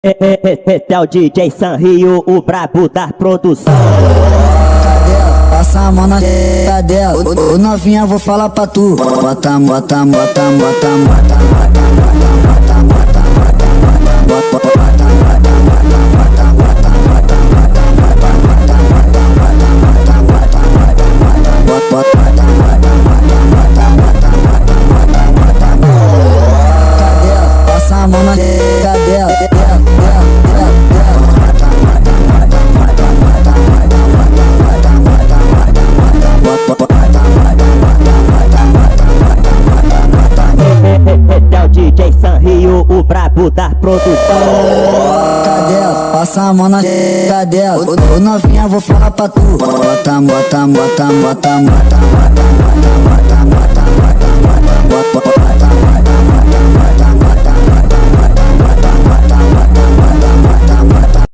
Esse é o DJ Sanrio, o brabo da produção. Passa a mão na teta dela. Ô novinha, vou falar pra tu. Bota, bota, bota, bota, bota, bota, passa a mão na teta dela. Esse é o DJ Sanrio, o brabo da produção. Cadela, passa a mão na teta dela. Ô novinha, vou falar pra tu. Bota, bota, bota, bota, bota, bota, bota, bota, bota, bota, bota, bota, bota, bota.